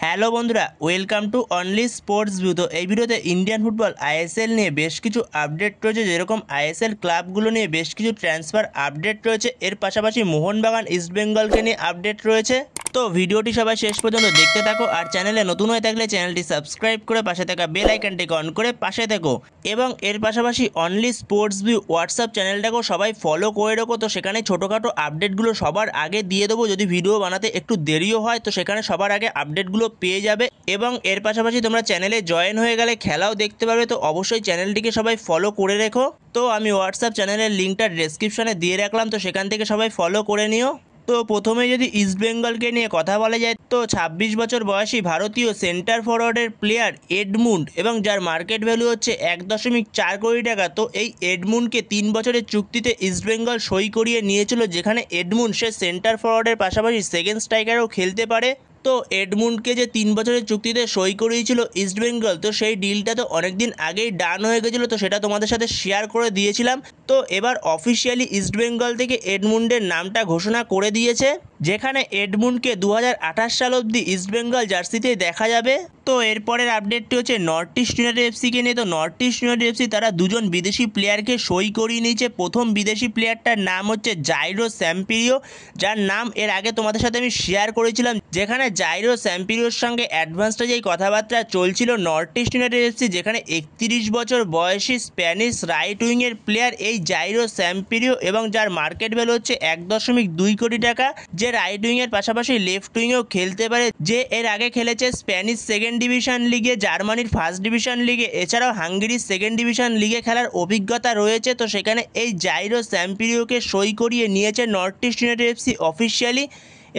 Hello বন্ধুরা, welcome to only sports view. তো এই ভিডিওতে ইন্ডিয়ান ফুটবল আইএসএল নিয়ে বেশ কিছু আপডেট রয়েছে, যেরকম আইএসএল ক্লাবগুলো নিয়ে বেশ কিছু ট্রান্সফার আপডেট রয়েছে। এর পাশাপাশি মোহনবাগান ইস্টবেঙ্গলকে নিয়ে আপডেট রয়েছে। তো ভিডিওটি সবাই শেষ পর্যন্ত দেখতে থাকো, আর চ্যানেলে নতুন হয়ে থাকলে চ্যানেলটি সাবস্ক্রাইব করে পাশে থাকা বেল আইকনটিকে অন করে পাশে থেকো। এবং এর পাশাপাশি অনলি স্পোর্টস ভিউ হোয়াটসঅ্যাপ চ্যানেলটাকেও সবাই ফলো করে রাখো। তো সেখানে ছোটোখাটো আপডেটগুলো সবার আগে দিয়ে দেবো। যদি ভিডিও বানাতে একটু দেরিও হয় তো সেখানে সবার আগে আপডেটগুলো পেয়ে যাবে। এবং এর পাশাপাশি তোমরা চ্যানেলে জয়েন হয়ে গেলে খেলাও দেখতে পারবে। তো অবশ্যই চ্যানেলটিকে সবাই ফলো করে রেখো। তো আমি হোয়াটসঅ্যাপ চ্যানেলের লিঙ্কটা ডেসক্রিপশনে দিয়ে রাখলাম, তো সেখান থেকে সবাই ফলো করে নিও। তো প্রথমে যদি ইস্টবেঙ্গলকে নিয়ে কথা বলা যায়, তো 26 বছর বয়সী ভারতীয় সেন্টার ফরওয়ার্ডের প্লেয়ার এডমুন্ড, এবং যার মার্কেট ভ্যালু হচ্ছে 1.4 কোটি টাকা। তো এই এডমুন্ডকে 3 বছরের চুক্তিতে ইস্টবেঙ্গল সই করিয়ে নিয়েছিল, যেখানে এডমুন্ড সে সেন্টার ফরওয়ার্ডের পাশাপাশি সেকেন্ড স্ট্রাইকারও খেলতে পারে। তো এডমুন্ডকে যে 3 বছরের চুক্তিতে সই করিয়েছিল ইস্টবেঙ্গল, তো সেই ডিলটা তো অনেকদিন আগেই ডান হয়ে গেছিলো, তো সেটা তোমাদের সাথে শেয়ার করে দিয়েছিলাম। তো এবার অফিসিয়ালি ইস্টবেঙ্গল থেকে এডমুন্ডের নামটা ঘোষণা করে দিয়েছে, যেখানে এডমুন্ডকে 2028 সাল অবধি ইস্টবেঙ্গল জার্সিতে দেখা যাবে। তো এরপরের আপডেটটি হচ্ছে নর্থ ইস্ট ইউনাইটেড এফসিকে নিয়ে। তো নর্থ ইস্ট ইউনাইটেড এফসি তারা দুজন বিদেশি প্লেয়ারকে সই করিয়ে নিয়েছে। প্রথম বিদেশি প্লেয়ারটার নাম হচ্ছে জাইরো স্যাম্পিরিও, যার নাম এর আগে তোমাদের সাথে আমি শেয়ার করেছিলাম, যেখানে জাইরো স্যাম্পিরিওর সঙ্গে অ্যাডভান্সটা যেই কথাবার্তা চলছিল নর্থ ইস্ট ইউনাইটেড এফসি, যেখানে 31 বছর বয়সী স্প্যানিশ রাইট উইংয়ের প্লেয়ার এই জাইরো স্যাম্পিরিও, এবং যার মার্কেট ভ্যালু হচ্ছে 1.2 কোটি টাকা। যে রাইট উইংয়ের পাশাপাশি লেফট উইংয়েও খেলতে পারে, যে এর আগে খেলেছে স্প্যানিশ সেকেন্ড ডিভিশন লিগে, জার্মানির ফার্স্ট ডিভিশন লিগে, এছাড়াও হাঙ্গেরির সেকেন্ড ডিভিশন লিগে খেলার অভিজ্ঞতা রয়েছে। তো সেখানে এই জাইরো স্যাম্পিরিওকে সই করিয়ে নিয়েছে north east United FC officially,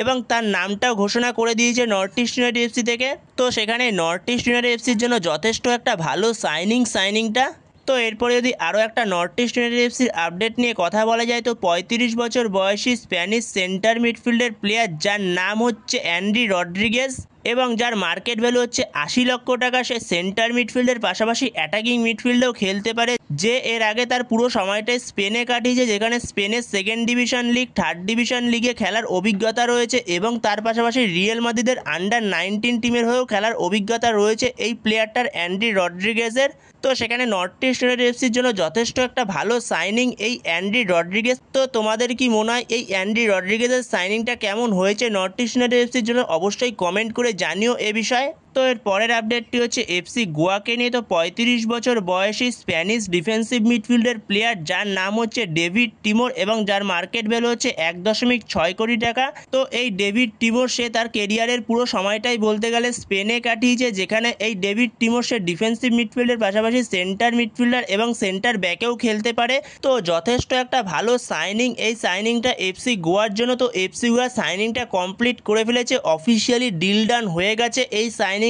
এবং তার নামটাও ঘোষণা করে দিয়েছে নর্থ ইস্ট ইউনাইটেড এফসি থেকে। তো সেখানে নর্থ ইস্ট ইউনাইটেড এফসির জন্য যথেষ্ট একটা ভালো সাইনিংটা। তো এরপরে যদি আরও একটা নর্থ ইস্ট ইউনাইটেড এফসির আপডেট নিয়ে কথা বলা যায়, তো 35 বছর বয়সী স্প্যানিশ সেন্টার মিডফিল্ডের প্লেয়ার, যার নাম হচ্ছে অ্যান্ড্রি রড্রিগেজ, এবং যার মার্কেট ভ্যালু হচ্ছে 80 লক্ষ টাকা। সে সেন্টার মিডফিল্ডের পাশাপাশি অ্যাটাকিং মিডফিল্ডেও খেলতে পারে, যে এর আগে তার পুরো সময়টাই স্পেনে কাটিয়েছে, যেখানে স্পেনের second division league, third division লিগে খেলার অভিজ্ঞতা রয়েছে, এবং তার পাশাপাশি রিয়েল মাদ্রিদের আন্ডার 19 টিমের হয়েও খেলার অভিজ্ঞতা রয়েছে এই প্লেয়ারটার, অ্যান্ড্রি রড্রিগেজের। তো সেখানে নর্থ ইস্ট ইউনাইটেড এফসির জন্য যথেষ্ট একটা ভালো সাইনিং এই অ্যান্ড্রি রড্রিগেজ। তো তোমাদের কি মনে হয় এই অ্যান্ড্রি রড্রিগেজের সাইনিংটা কেমন হয়েছে নর্থ ইস্ট ইউনাইটেড এফসির জন্য? অবশ্যই কমেন্ট করে জানিও এ বিষয়ে। তো এর পরের আপডেটটি হচ্ছে এফসি গোয়াকে নিয়ে। তো 35 বছর বয়সী স্প্যানিশ ডিফেন্সিভ মিডফিল্ডের প্লেয়ার, যার নাম হচ্ছে ডেভিড টিমোর, এবং যার মার্কেট ভ্যালু হচ্ছে 1.6 কোটি টাকা। তো এই ডেভিড টিমোর সে তার কেরিয়ারের পুরো সময়টাই বলতে গেলে স্পেনে কাটিয়েছে, যেখানে এই ডেভিড টিমোর সে ডিফেন্সিভ মিডফিল্ডের পাশাপাশি সেন্টার মিডফিল্ডার এবং সেন্টার ব্যাকেও খেলতে পারে। তো যথেষ্ট একটা ভালো সাইনিং এই সাইনিংটা এফসি গোয়ার জন্য। তো এফসি গোয়া সাইনিংটা কমপ্লিট করে ফেলেছে, অফিসিয়ালি ডিল ডান হয়ে গেছে এই সাইনিংটা।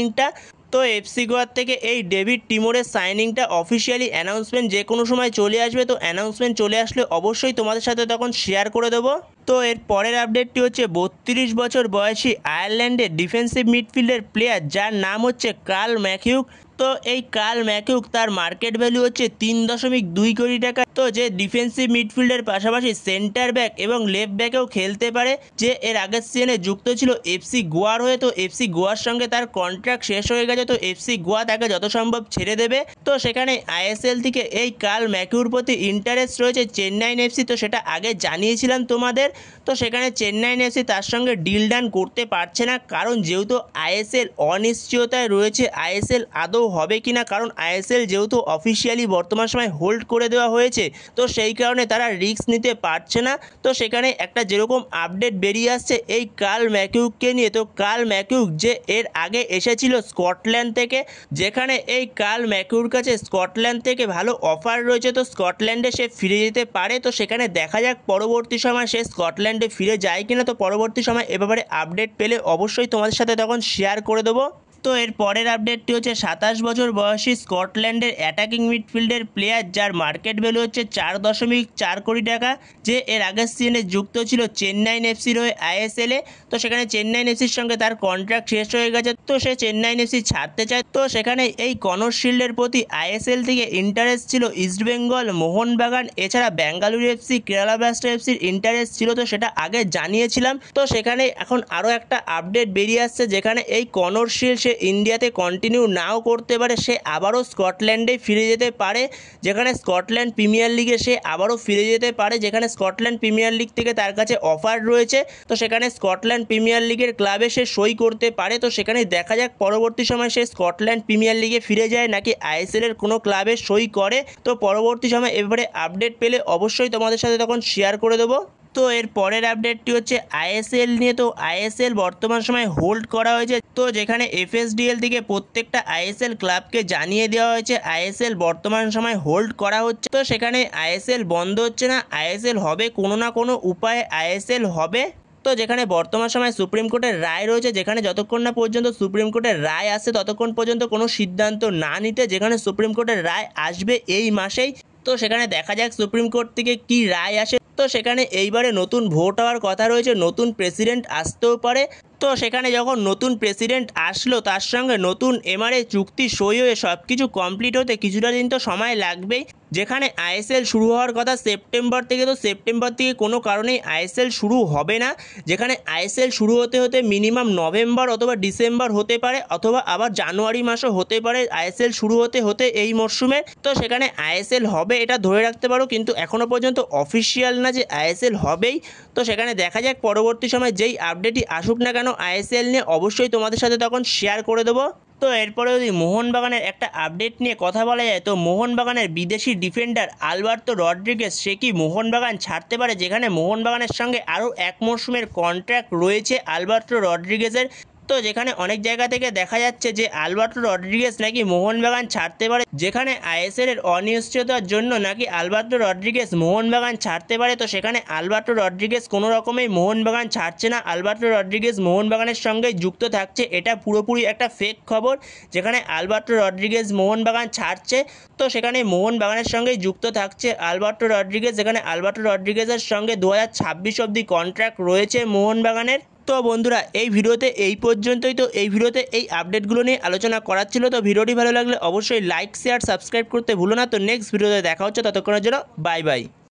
তো এফসি গোয়ার থেকে এই ডেভিড টিমোরের সাইনিংটা অফিসিয়ালি অ্যানাউন্সমেন্ট যে কোনো সময় চলে আসবে। তো অ্যানাউন্সমেন্ট চলে আসলে অবশ্যই তোমাদের সাথে তখন শেয়ার করে দেবো। তো এর পরের আপডেটটি হচ্ছে 32 বছর বয়সী আয়ারল্যান্ডের ডিফেন্সিভ মিডফিল্ডের প্লেয়ার, যার নাম হচ্ছে কার্ল ম্যাকিউক। তো এই কার্ল ম্যাকিউক তার মার্কেট ভ্যালু হচ্ছে 3.2 কোটি টাকা। তো যে ডিফেন্সিভ মিডফিল্ডের পাশাপাশি সেন্টার ব্যাক এবং লেফট ব্যাকেও খেলতে পারে, যে এর আগের সিজনে যুক্ত ছিল এফসি গোয়ার হয়ে। তো এফসি গোয়ার সঙ্গে তার কন্ট্রাক্ট শেষ হয়ে গেছে, তো এফসি গোয়া তাকে যত সম্ভব ছেড়ে দেবে। তো সেখানে আইএসএল থেকে এই কার্ল ম্যাকিউর প্রতি ইন্টারেস্ট রয়েছে চেন্নাইন এফসি, তো সেটা আগে জানিয়েছিলাম তোমাদের। তো সেখানে চেন্নাইন এফসি তার সঙ্গে ডিল ডান করতে পারছে না, কারণ যেহেতু আইএসএল অনিশ্চয়তায় রয়েছে আইএসএল আদৌ হবে কিনা, কারণ আইএসএল যেহেতু অফিসিয়ালি বর্তমান সময় হোল্ড করে দেওয়া হয়েছে, তো সেই কারণে তারা রিস্ক নিতে পারছে না। তো সেখানে একটা যেরকম আপডেট বেরিয়ে আসছে এই কার্ল ম্যাকিউককে নিয়ে। তো কার্ল ম্যাকিউক যে এর আগে এসেছিল স্কটল্যান্ড থেকে, যেখানে এই কার্ল ম্যাকিউর কাছে স্কটল্যান্ড থেকে ভালো অফার রয়েছে, তো স্কটল্যান্ডে সে ফিরে যেতে পারে। তো সেখানে দেখা যাক পরবর্তী সময় সে স্কটল্যান্ডে ফিরে যায় কিনা। তো পরবর্তী সময় এ ব্যাপারে আপডেট পেলে অবশ্যই তোমাদের সাথে তখন শেয়ার করে দেবো। তো এর পরের আপডেটটি হচ্ছে 27 বছর বয়সী স্কটল্যান্ডের অ্যাটাকিং মিডফিল্ডের প্লেয়ার যার মার্কেট ভ্যালু হচ্ছে 4.4 কোটি টাকা, যে এর আগের সিজনে যুক্ত ছিল চেন্নাইন এফসির হয়ে আইএসএলে। তো সেখানে চেন্নাইন এফসির সঙ্গে তার কন্ট্রাক্ট শেষ হয়ে গেছে, তো সে চেন্নাইন এফসি ছাড়তে চায়। তো সেখানে এই কনর শিল্ডের প্রতি আইএসএল থেকে ইন্টারেস্ট ছিল ইস্টবেঙ্গল, মোহনবাগান, এছাড়া বেঙ্গালুরু এফসি, কেরালা ব্লাস্টার এফসির ইন্টারেস্ট ছিল, তো সেটা আগে জানিয়েছিলাম। তো সেখানে এখন আরও একটা আপডেট বেরিয়ে আসছে, যেখানে এই কনর শিল্ড সে ইন্ডিয়াতে কন্টিনিউ নাও করতে পারে, সে আবারও স্কটল্যান্ডে ফিরে যেতে পারে, যেখানে স্কটল্যান্ড প্রিমিয়ার লিগে সে আবারও ফিরে যেতে পারে, যেখানে স্কটল্যান্ড প্রিমিয়ার লিগ থেকে তার কাছে অফার রয়েছে। তো সেখানে স্কটল্যান্ড প্রিমিয়ার লিগের ক্লাবে সে সই করতে পারে। তো সেখানে দেখা যাক পরবর্তী সময় সে স্কটল্যান্ড প্রিমিয়ার লিগে ফিরে যায় নাকি আইএসএলের কোনো ক্লাবে সই করে। তো পরবর্তী সময় এবারে আপডেট পেলে অবশ্যই তোমাদের সাথে তখন শেয়ার করে দেবো। তো এর পরের আপডেটটি হচ্ছে আইএসএল নিয়ে। তো আইএসএল বর্তমান সময় হোল্ড করা হয়েছে, তো যেখানে এফএসডিএল থেকে প্রত্যেকটা আইএসএল ক্লাবকে জানিয়ে দেওয়া হয়েছে আইএসএল বর্তমান সময় হোল্ড করা হচ্ছে। তো সেখানে আইএসএল বন্ধ হচ্ছে না, আইএসএল হবে, কোনো না কোনো উপায়ে আইএসএল হবে। তো যেখানে বর্তমান সময় সুপ্রিম কোর্টের রায় রয়েছে, যেখানে যতক্ষণ না পর্যন্ত সুপ্রিম কোর্টের রায় আসে ততক্ষণ পর্যন্ত কোনো সিদ্ধান্ত না নিতে, যেখানে সুপ্রিম কোর্টের রায় আসবে এই মাসেই। তো সেখানে দেখা যাক সুপ্রিম কোর্ট থেকে কি রায় আসে। তো সেখানে এইবারে নতুন ভোট হওয়ার কথা রয়েছে, নতুন প্রেসিডেন্ট আসতেও পারে। তো সেখানে যখন নতুন প্রেসিডেন্ট আসলো তার সঙ্গে নতুন এমআরএ চুক্তি সই হয়ে সব কিছু কমপ্লিট হতে কিছুটা দিন তো সময় লাগবেই। যেখানে আইএসএল শুরু হওয়ার কথা সেপ্টেম্বর থেকে, তো সেপ্টেম্বর থেকে কোনো কারণেই আইএসএল শুরু হবে না, যেখানে আইএসএল শুরু হতে হতে মিনিমাম নভেম্বর অথবা ডিসেম্বর হতে পারে, অথবা আবার জানুয়ারি মাসও হতে পারে আইএসএল শুরু হতে হতে এই মরশুমে। তো সেখানে আইএসএল হবে এটা ধরে রাখতে পারো, কিন্তু এখনও পর্যন্ত অফিসিয়াল না যে আইএসএল হবেই। তো সেখানে দেখা যাক পরবর্তী সময় যেই আপডেটই আসুক না কেন আইএসএল নিয়ে অবশ্যই তোমাদের সাথে তখন শেয়ার করে দেবো। তো এরপরে যদি মোহনবাগানের একটা আপডেট নিয়ে কথা বলা যায়, তো মোহনবাগানের বিদেশি ডিফেন্ডার আলবার্তো রড্রিগেজ সে কি মোহনবাগান ছাড়তে পারে, যেখানে মোহনবাগানের সঙ্গে আরও এক মরশুমের কন্ট্রাক্ট রয়েছে আলবার্তো রড্রিগেজের। তো যেখানে অনেক জায়গা থেকে দেখা যাচ্ছে যে আলবার্তো রড্রিগেজ নাকি মোহনবাগান ছাড়তে পারে, যেখানে আইএসএল এর অনিশ্চয়তার জন্য নাকি আলবার্তো রড্রিগেজ মোহনবাগান ছাড়তে পারে। তো সেখানে আলবার্তো রড্রিগেজ কোনো রকমেই মোহনবাগান ছাড়ছে না, আলবার্তো রড্রিগেজ মোহনবাগানের সঙ্গে যুক্ত থাকছে, এটা পুরোপুরি একটা ফেক খবর। যেখানে আলবার্তো রড্রিগেজ মোহনবাগান ছাড়ছে, তো সেখানে মোহনবাগানের সঙ্গেই যুক্ত থাকছে আলবার্তো রড্রিগেজ, যেখানে আলবার্তো রড্রিগেজের সঙ্গে 2026 অবধি কন্ট্রাক্ট রয়েছে মোহনবাগানের। তো বন্ধুরা এই ভিডিওতে এই পর্যন্তই। তো এই ভিডিওতে এই আপডেটগুলো নিয়ে আলোচনা করার ছিল। তো ভিডিওটি ভালো লাগলে অবশ্যই লাইক, শেয়ার, সাবস্ক্রাইব করতে ভুলো না। তো নেক্সট ভিডিওতে দেখা হচ্ছে, ততক্ষণের জন্য বাই বাই।